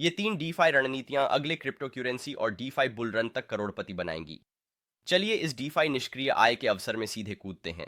ये 3 डीफाई रणनीतियां अगले क्रिप्टो क्यूरेंसी और डीफाई बुल रन तक करोड़पति बनाएंगी। चलिए इस डीफाई निष्क्रिय आय के अवसर में सीधे कूदते हैं।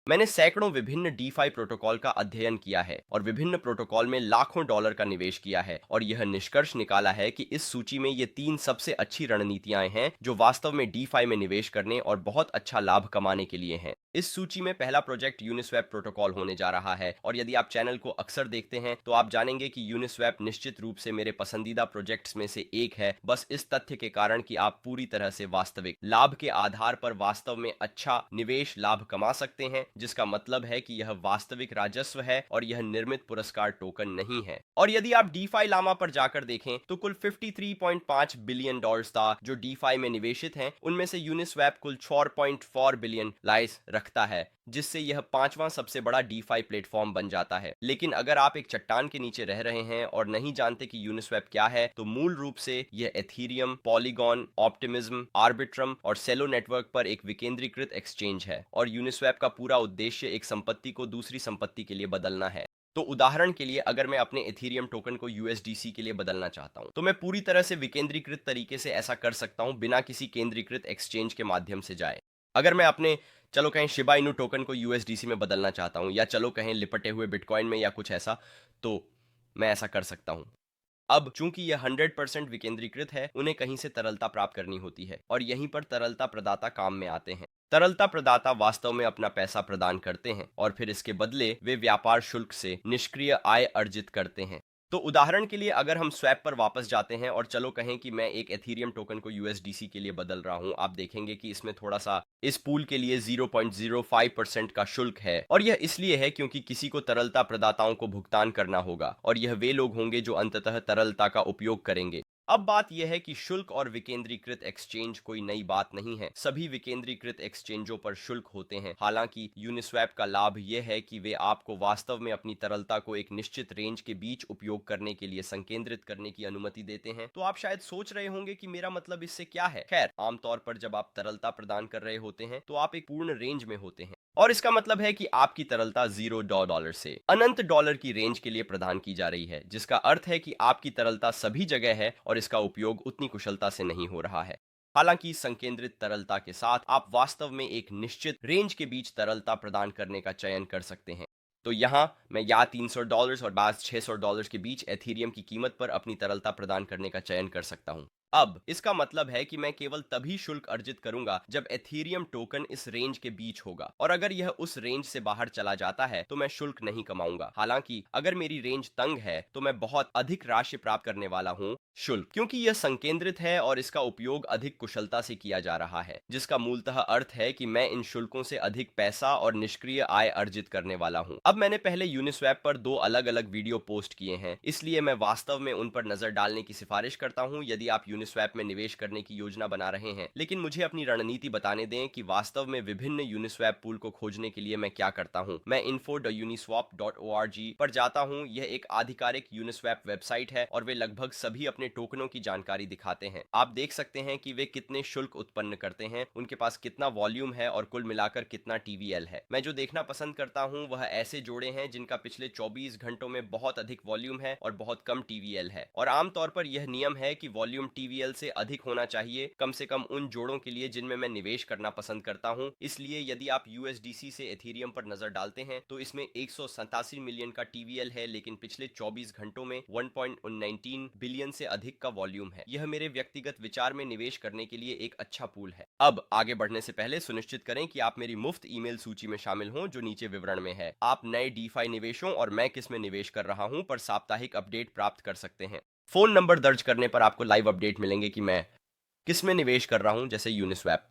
मैंने सैकड़ों विभिन्न डीफाई प्रोटोकॉल का अध्ययन किया है और विभिन्न प्रोटोकॉल में लाखों डॉलर का निवेश किया है, और यह निष्कर्ष निकाला है कि इस सूची में ये 3 सबसे अच्छी रणनीतियां हैं जो वास्तव में डीफाई में निवेश करने और बहुत अच्छा लाभ कमाने के लिए हैं। इस सूची में पहला प्रोजेक्ट यूनिस्वैप प्रोटोकॉल होने जा रहा है, और यदि आप चैनल को अक्सर देखते हैं तो आप जानेंगे कि यूनिस्वैप निश्चित रूप से मेरे पसंदीदा प्रोजेक्ट्स में से एक है, बस इस तथ्य के कारण कि आप पूरी तरह से वास्तविक लाभ के आधार पर वास्तव में अच्छा निवेश लाभ कमा सकते हैं, जिसका मतलब है कि यह वास्तविक राजस्व है और यह निर्मित पुरस्कार टोकन नहीं है। और यदि आप डीफाई लामा पर जाकर देखें तो कुल 53.5 बिलियन डॉलर्स था जो डीफाई में निवेशित हैं, उनमें से यूनिस्वैप कुल 4.4 बिलियन लाइस रखता है, जिससे यह पांचवां सबसे बड़ा डीफाई प्लेटफॉर्म बन जाता है। लेकिन अगर आप एक चट्टान के नीचे रह रहे हैं और नहीं जानते कि यूनिस्वैप क्या है, तो मूल रूप से यह एथीरियम, पॉलीगॉन, ऑप्टिमिज्म, आर्बिट्रम और सेलो नेटवर्क पर एक विकेंद्रीकृत एक्सचेंज है, और यूनिस्वैप का पूरा उद्देश्य एक संपत्ति को दूसरी संपत्ति के लिए बदलना है। तो उदाहरण के लिए अगर मैं अपने एथीरियम टोकन को यूएसडीसी के लिए बदलना चाहता हूं, तो मैं पूरी तरह से विकेंद्रीकृत तरीके से ऐसा कर सकता हूं बिना किसी केंद्रीकृत एक्सचेंज के माध्यम से जाए। अगर मैं अपने चलो कहें शिबा इनू टोकन को यूएसडीसी में बदलना चाहता हूं, या चलो कहें लिपटे हुए बिटकॉइन में या कुछ ऐसा, तो मैं ऐसा कर सकता हूं। अब चूंकि यह 100% विकेंद्रीकृत है, उन्हें कहीं से तरलता प्राप्त करनी होती है, और यहीं पर तरलता प्रदाता काम में आते हैं। तरलता प्रदाता वास्तव में अपना पैसा प्रदान करते हैं और फिर इसके बदले वे व्यापार शुल्क से निष्क्रिय आय अर्जित करते हैं। तो उदाहरण के लिए अगर हम स्वैप पर वापस जाते हैं और चलो कहें कि मैं एक एथीरियम टोकन को यूएसडीसी के लिए बदल रहा हूं, आप देखेंगे कि इसमें थोड़ा सा इस पूल के लिए 0.05% का शुल्क है, और यह इसलिए है क्योंकि किसी को तरलता प्रदाताओं को भुगतान करना होगा, और यह वे लोग होंगे जो अंततः तरलता का उपयोग करेंगे। अब बात यह है कि शुल्क और विकेंद्रीकृत एक्सचेंज कोई नई बात नहीं है। सभी विकेंद्रीकृत एक्सचेंजों पर शुल्क होते हैं। हालांकि यूनिस्वैप का लाभ यह है कि वे आपको वास्तव में अपनी तरलता को एक निश्चित रेंज के बीच उपयोग करने के लिए संकेंद्रित करने की अनुमति देते हैं। तो आप शायद सोच रहे होंगे कि मेरा मतलब इससे क्या है। खैर, आमतौर पर जब आप तरलता प्रदान कर रहे होते हैं तो आप एक पूर्ण रेंज में होते हैं, और इसका मतलब है कि आपकी तरलता $0 से अनंत डॉलर की रेंज के लिए प्रदान की जा रही है, जिसका अर्थ है कि आपकी तरलता सभी जगह है और इसका उपयोग उतनी कुशलता से नहीं हो रहा है। हालांकि संकेंद्रित तरलता के साथ आप वास्तव में एक निश्चित रेंज के बीच तरलता प्रदान करने का चयन कर सकते हैं। तो यहां मैं या $300 और बाद $600 के बीच एथीरियम की कीमत पर अपनी तरलता प्रदान करने का चयन कर सकता हूं। अब इसका मतलब है कि मैं केवल तभी शुल्क अर्जित करूंगा जब एथीरियम टोकन इस रेंज के बीच होगा, और अगर यह उस रेंज से बाहर चला जाता है तो मैं शुल्क नहीं कमाऊंगा। हालांकि अगर मेरी रेंज तंग है तो मैं बहुत अधिक राशि प्राप्त करने वाला हूं शुल्क, क्योंकि यह संकेंद्रित है और इसका उपयोग अधिक कुशलता से किया जा रहा है, जिसका मूलतः अर्थ है कि मैं इन शुल्कों से अधिक पैसा और निष्क्रिय आय अर्जित करने वाला हूं। अब मैंने पहले यूनिस्वैप पर 2 अलग अलग वीडियो पोस्ट किए हैं, इसलिए मैं वास्तव में उन पर नजर डालने की सिफारिश करता हूं यदि आप यूनिस्वैप में निवेश करने की योजना बना रहे हैं। लेकिन मुझे अपनी रणनीति बताने दें कि वास्तव में विभिन्न यूनिस्वैप पूल को खोजने के लिए मैं क्या करता हूं। मैं info.uniswap.org पर जाता हूं। यह एक आधिकारिक यूनिस्वैप वेबसाइट है और वे लगभग सभी अपने टोकनों की जानकारी दिखाते हैं। आप देख सकते हैं कि वे कितने शुल्क उत्पन्न करते हैं, उनके पास कितना वॉल्यूम है और कुल मिलाकर कितना टीवीएल है। मैं जो देखना पसंद करता हूं वह ऐसे जोड़े हैं जिनका पिछले 24 घंटों में बहुत अधिक वॉल्यूम है और बहुत कम टीवीएल है, और आमतौर पर यह नियम है कि वॉल्यूम टीवीएल से अधिक होना चाहिए, कम से कम उन जोड़ों के लिए जिनमें मैं निवेश करना पसंद करता हूं। इसलिए यदि आप यूएसडीसी से एथीरियम पर नजर डालते हैं तो इसमें 187 मिलियन का टीवीएल है, लेकिन पिछले 24 घंटों में 1.19 बिलियन से अधिक का वॉल्यूम है। यह मेरे व्यक्तिगत विचार में निवेश करने के लिए एक अच्छा पूल है। अब आगे बढ़ने से पहले सुनिश्चित करें कि आप मेरी मुफ्त ईमेल सूची में शामिल हों जो नीचे विवरण में है। आप नए डीफाई निवेशों और मैं किस में निवेश कर रहा हूं पर साप्ताहिक अपडेट प्राप्त कर सकते हैं। फोन नंबर दर्ज करने पर आपको लाइव अपडेट मिलेंगे कि मैं किस में निवेश कर रहा हूं, जैसे यूनिस्वैप।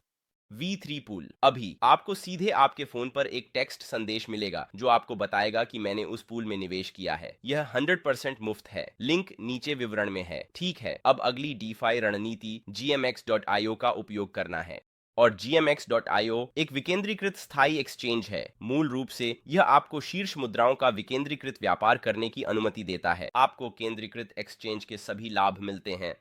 V3 pool. अभी आपको सीधे आपके फोन पर एक टेक्स्ट संदेश मिलेगा जो आपको बताएगा कि मैंने उस पूल में निवेश किया है। यह 100% मुफ्त है। लिंक नीचे विवरण में है। ठीक है, अब अगली डीफाई रणनीति gmx.io का उपयोग करना है। और gmx.io एक विकेंद्रीकृत स्थायी एक्सचेंज है। मूल रूप से यह आपको शीर्ष मुद्राओं का विकेंद्रीकृत व्यापार करने की अनुमति देता है। आपको केंद्रीकृत एक्सचेंज के सभी लाभ मिलते हैं,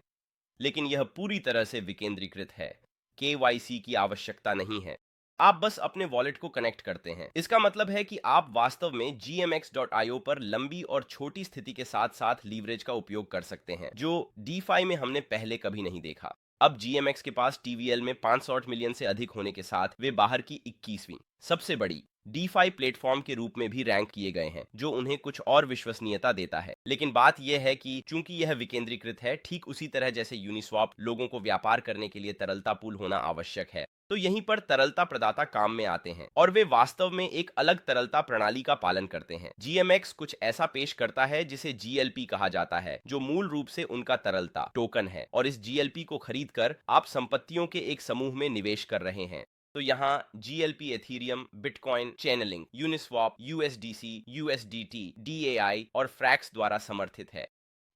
लेकिन यह पूरी तरह से विकेंद्रीकृत है। केवाईसी की आवश्यकता नहीं है। आप बस अपने वॉलेट को कनेक्ट करते हैं। इसका मतलब है कि आप वास्तव में gmx.io पर लंबी और छोटी स्थिति के साथ साथ लीवरेज का उपयोग कर सकते हैं, जो DeFi में हमने पहले कभी नहीं देखा। अब GMX के पास TVL में 560 मिलियन से अधिक होने के साथ वे बाहर की 21वीं सबसे बड़ी DeFi प्लेटफॉर्म के रूप में भी रैंक किए गए हैं, जो उन्हें कुछ और विश्वसनीयता देता है। लेकिन बात यह है कि चूंकि यह विकेंद्रीकृत है, ठीक उसी तरह जैसे यूनिस्वैप लोगों को व्यापार करने के लिए तरलता पूल होना आवश्यक है, तो यहीं पर तरलता प्रदाता काम में आते हैं और वे वास्तव में एक अलग तरलता प्रणाली का पालन करते हैं। GMX कुछ ऐसा पेश करता है जिसे GLP कहा जाता है, जो मूल रूप से उनका तरलता टोकन है, और इस GLP को खरीदकर आप संपत्तियों के एक समूह में निवेश कर रहे हैं। तो यहाँ GLP Ethereum, Bitcoin, Chainlink, Uniswap, USDC, USDT, DAI और फ्रैक्स द्वारा समर्थित है।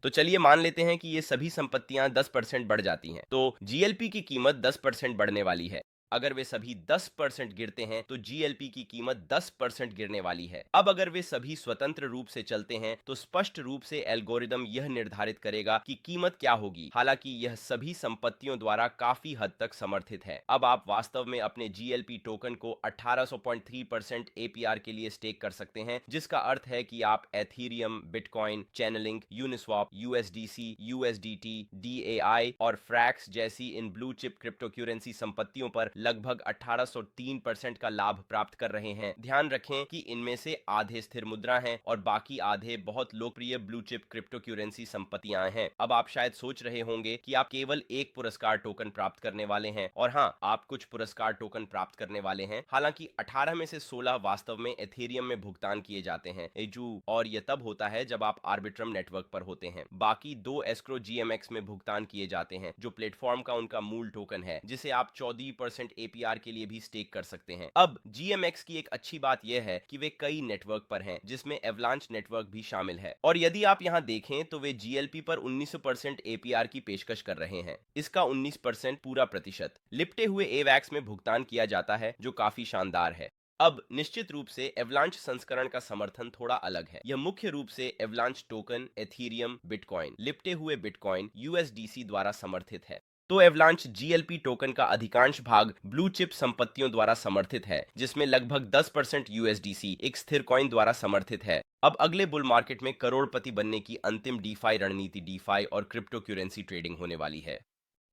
तो चलिए मान लेते हैं कि ये सभी संपत्तियां 10% बढ़ जाती हैं, तो GLP की कीमत 10% बढ़ने वाली है। अगर वे सभी 10% गिरते हैं तो GLP की कीमत 10% गिरने वाली है। अब अगर वे सभी स्वतंत्र रूप से चलते हैं तो स्पष्ट रूप से एल्गोरिदम यह निर्धारित करेगा कि कीमत क्या होगी, हालांकि यह सभी संपत्तियों द्वारा काफी हद तक समर्थित है। अब आप वास्तव में अपने GLP टोकन को 1800.3% APR के लिए स्टेक कर सकते हैं, जिसका अर्थ है कि आप Ethereum, Bitcoin, Chainlink, Uniswap, USDC, USDT, DAI और फ्रैक्स जैसी इन ब्लू चिप क्रिप्टो करेंसी संपत्तियों पर लगभग 1803% का लाभ प्राप्त कर रहे हैं। ध्यान रखें कि इनमें से आधे स्थिर मुद्रा हैं और बाकी आधे बहुत लोकप्रिय ब्लू चिप क्रिप्टो करेंसी संपत्तियां हैं। अब आप शायद सोच रहे होंगे कि आप केवल एक पुरस्कार टोकन प्राप्त करने वाले हैं, और हाँ, आप कुछ पुरस्कार टोकन प्राप्त करने वाले हैं। हालांकि 18 में से 16 वास्तव में एथेरियम में भुगतान किए जाते हैं और यह तब होता है जब आप आर्बिट्रम नेटवर्क पर होते हैं। बाकी 2 एस्क्रो GMX में भुगतान किए जाते हैं, जो प्लेटफॉर्म का उनका मूल टोकन है, जिसे आप 14% APR के लिए भी स्टेक कर सकते हैं। अब GMX की एक अच्छी बात यह है कि वे कई नेटवर्क पर हैं, जिसमें एवलांच नेटवर्क भी शामिल है, और यदि आप यहां देखें तो वे GLP पर 19% APR की पेशकश कर रहे हैं। इसका 19% पूरा प्रतिशत लिपटे हुए AVAX में भुगतान किया जाता है, जो काफी शानदार है। अब निश्चित रूप से एवलांच संस्करण का समर्थन थोड़ा अलग है। यह मुख्य रूप से एवलांच टोकन, एथीरियम, बिटकॉइन, लिपटे हुए बिटकॉइन, USDC द्वारा समर्थित है। तो एवलांच GLP टोकन का अधिकांश भाग ब्लू चिप संपत्तियों द्वारा समर्थित है, जिसमें लगभग 10% USDC एक स्थिर कॉइन द्वारा समर्थित है। अब अगले बुल मार्केट में करोड़पति बनने की अंतिम DeFi रणनीति DeFi और क्रिप्टो करेंसी ट्रेडिंग होने वाली है,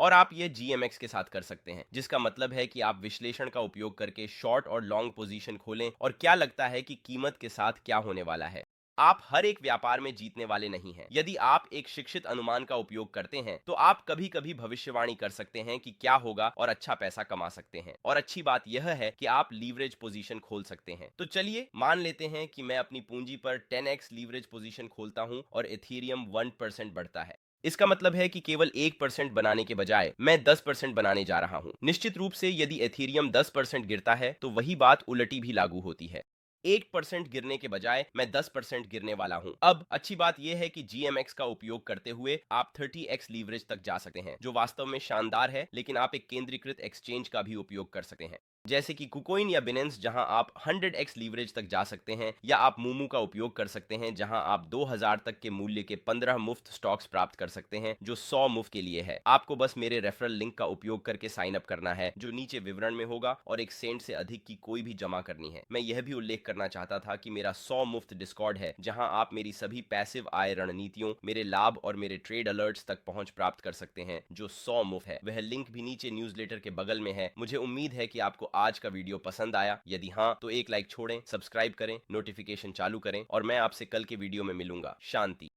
और आप ये GMX के साथ कर सकते हैं, जिसका मतलब है कि आप विश्लेषण का उपयोग करके शॉर्ट और लॉन्ग पोजीशन खोलें। और क्या लगता है कि कीमत के साथ क्या होने वाला है? आप हर एक व्यापार में जीतने वाले नहीं हैं। यदि आप एक शिक्षित अनुमान का उपयोग करते हैं तो आप कभी कभी भविष्यवाणी कर सकते हैं कि क्या होगा और अच्छा पैसा कमा सकते हैं। और अच्छी बात यह है कि आप लीवरेज पोजीशन खोल सकते हैं। तो चलिए मान लेते हैं कि मैं अपनी पूंजी पर 10x लीवरेज पोजीशन खोलता हूं और एथीरियम 1% बढ़ता है। इसका मतलब है कि केवल 1% बनाने के बजाय मैं 10% बनाने जा रहा हूं। निश्चित रूप से यदि एथीरियम 10% गिरता है तो वही बात उलटी भी लागू होती है। 1% गिरने के बजाय मैं 10% गिरने वाला हूं। अब अच्छी बात यह है कि GMX का उपयोग करते हुए आप 30x लीवरेज तक जा सकते हैं, जो वास्तव में शानदार है, लेकिन आप एक केंद्रीकृत एक्सचेंज का भी उपयोग कर सकते हैं, जैसे कि कुकोइन या बिनेंस, जहां आप 100x लीवरेज तक जा सकते हैं, या आप मूमू का उपयोग कर सकते हैं, जहां आप 2000 तक के मूल्य के 15 मुफ्त स्टॉक्स प्राप्त कर सकते हैं, जो 100 मुफ्त के लिए है। आपको बस मेरे रेफरल लिंक का उपयोग करके साइन अप करना है, जो नीचे विवरण में होगा, और 1 सेंट से अधिक की कोई भी जमा करनी है। मैं यह भी उल्लेख करना चाहता था कि मेरा 100 मुफ्त डिस्कॉर्ड है, जहां आप मेरी सभी पैसिव आय रणनीतियों, मेरे लाभ और मेरे ट्रेड अलर्ट्स तक पहुंच प्राप्त कर सकते हैं, जो 100 मुफ्त है। वह लिंक भी नीचे न्यूज़लेटर के बगल में है। मुझे उम्मीद है कि आपको आज का वीडियो पसंद आया। यदि हाँ तो एक लाइक छोड़ें, सब्सक्राइब करें, नोटिफिकेशन चालू करें, और मैं आपसे कल के वीडियो में मिलूंगा। शांति।